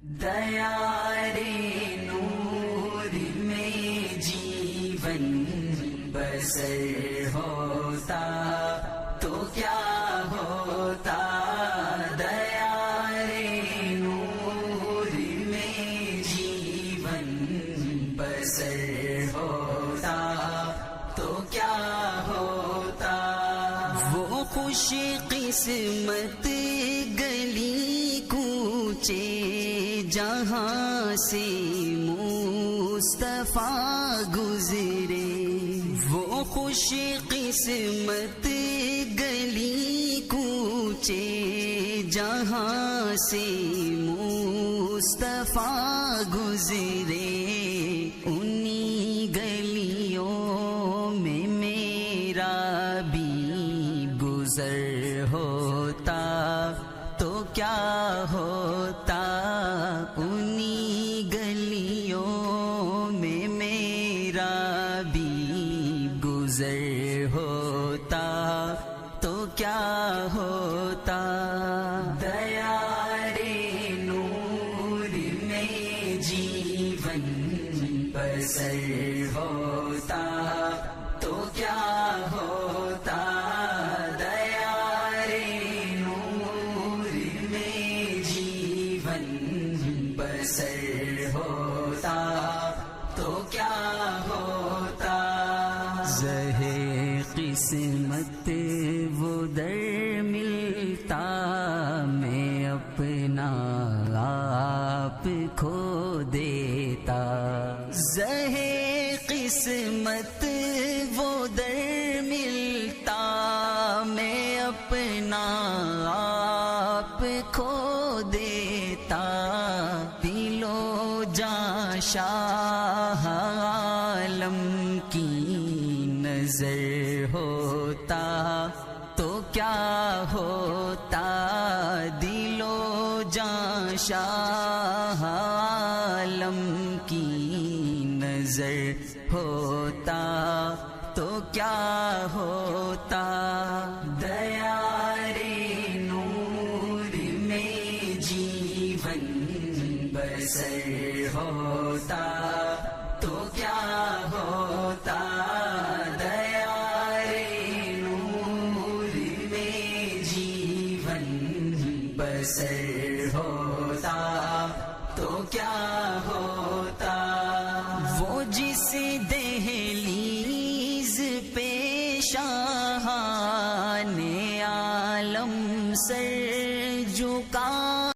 دیارے نور میں جیون بسر ہوتا تو کیا ہوتا، دیارے نور میں جیون بسر ہوتا تو کیا ہوتا۔ وہ خوش قسمت گلی کوچے جہاں سے مصطفیٰ گزرے، وہ خوش قسمت گلی کوچے جہاں سے مصطفیٰ گزرے، انہی گلیوں میں میرا بھی گزر ہوتا تو کیا ہوتا، انہی گلیوں میں میرا بھی گزر ہوتا تو کیا ہوتا۔ دیارے نور میں جیون بسر ہوتا تو کیا ہوتا، دیارے نور میں جیون بسر ہوتا تو کیا ہوتا۔ زہے قسمت وہ در ملتا، میں اپنا آپ کھو دیتا، زہے قسمت وہ در ملتا، میں اپنا آپ کھو دیتا، دل و جاں شاہ عالم کی نظر ہوتا تو کیا ہوتا، دل و جاں شاہ عالم کی نظر ہوتا تو کیا ہوتا۔ دیارے نور میں جیون بسر ہوتا تو کیا ہوتا، دیارے نور میں جیون بسر ہوتا تو کیا ہوتا۔ وہ جس دہلیز پہ شاہان عالم سر جھکا